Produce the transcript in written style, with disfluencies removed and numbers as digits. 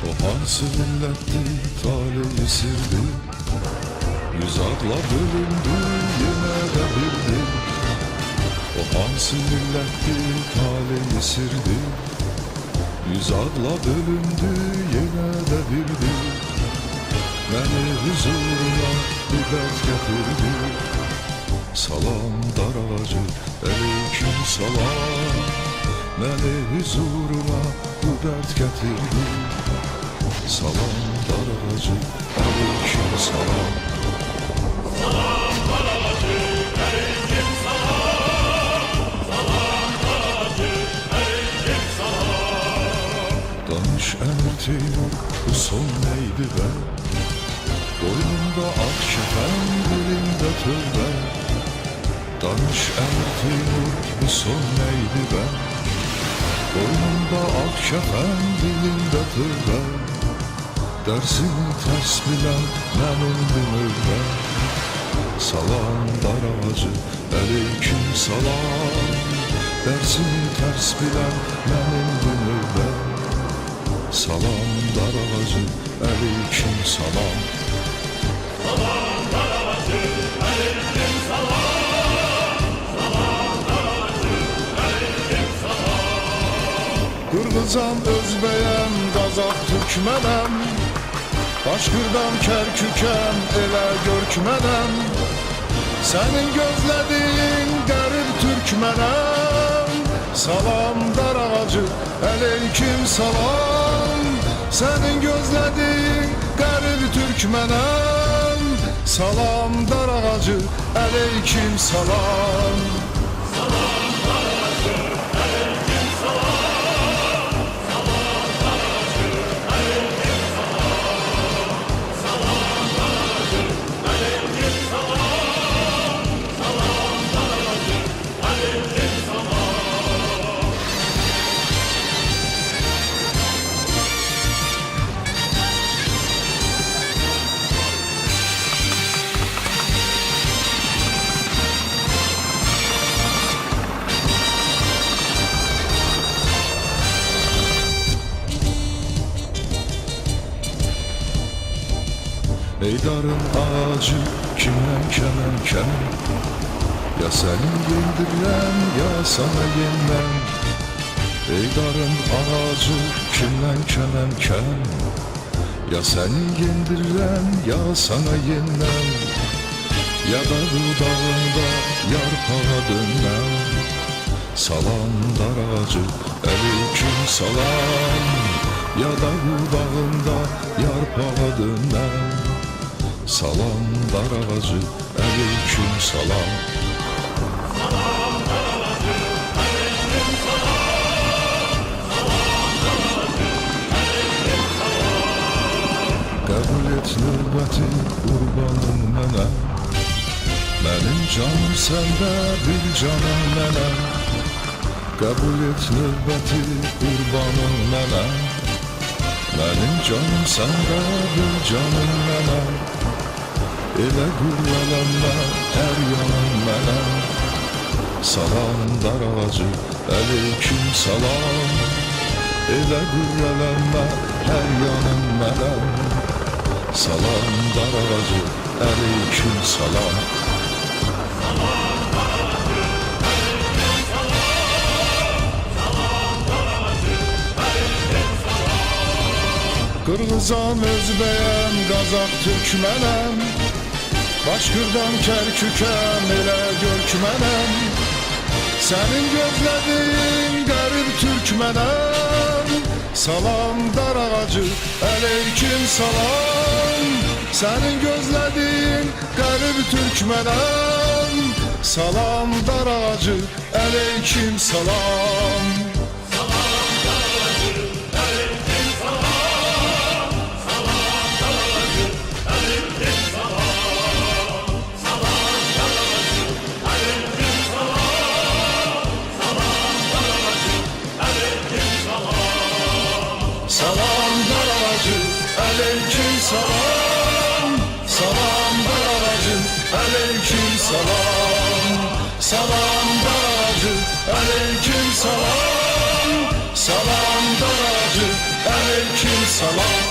O hansı milletti taleyi sirdi, yüz akla bölündü yine de bildi. O hansı milletti taleyi sirdi, yüz akla bölündü yine de bildi. Beni huzuruna bir dert getirdi, salam dar ağacı aleyküm salam. Beni huzuruna bu dert getirdi, salam dar ağacı aleyküm salam. Salam dar ağacı aleyküm salam. Salam dar ağacı aleyküm salam. Danış Emir Teymur bu son neydi be? Boynumda ak kefen, dilimde tövbe. Danış Emir Teymur bu son neydi be? Boynumda ak kefen, dilimde tövbe. Dersini ters bilen benim növbe. Salam dar ağacı aleyküm salam. Dersini ters bilen benim növbe. Salam dar ağacı aleyküm salam. Salam dar ağacı aleyküm salam. Salam dar ağacı aleyküm salam. Kırgızam, Özbeyem, Kazak, Türkmenem, Başkırdan, Kerkükem, ele görkmenem. Senin gözlediğin garip Türkmenem. Salam dar ağacı aleyküm salam. Senin gözlediğin garip Türkmenem. Salam dar ağacı aleyküm salam. Salam dar ağacı aleyküm salam. Salam dar ağacı aleyküm salam. Salam dar ağacı aleyküm salam. Salam dar ağacı aleyküm salam. Eydarın ağacı kimden kemen. Ya senin yendiren ya sana yenmem. Eydarın ağacı kimden kemen. Ya senin yendiren ya sana yenmem. Ya da dudağında yarpağa dönmem. Salam dar ağacı aleyküm salam. Ya da dudağında yarpağa dönmem. Salam dar ağacı aleyküm salam. Salam dar ağacı aleyküm salam. Salam dar ağacı aleyküm salam. Kabul et növbəti qurbanım mənə. Mənim canım səndə, bir canım mənə. Kabul et növbəti qurbanım mənə. Mənim canım səndə, bir canım mənə. Elə qürrələnmə, hər yanım mənə. Salam dar ağacı aleyküm salam. Elə qürrələnmə, hər yanım mənə. Salam dar ağacı aleyküm salam. Salam dar ağacı aleyküm salam. Salam dar ağacı aleyküm salam. Kırgızam, Özbeyem, Kazak, Türkmenem, Başkırdan, Kerkükem, ele görkmenem. Senin gözlediğin garip Türkmenem. Salam dar ağacı aleyküm salam. Senin gözlediğin garip Türkmenem. Salam dar ağacı aleyküm salam. Salam dar ağacı aleyküm salam. Salam dar ağacı aleyküm salam. Salam dar ağacı aleyküm salam. Salam dar ağacı aleyküm salam. Salam dar ağacı aleyküm salam. Salam dar ağacı aleyküm salam. Salam dar ağacı aleyküm salam. Salam dar ağacı aleyküm aleyküm selam.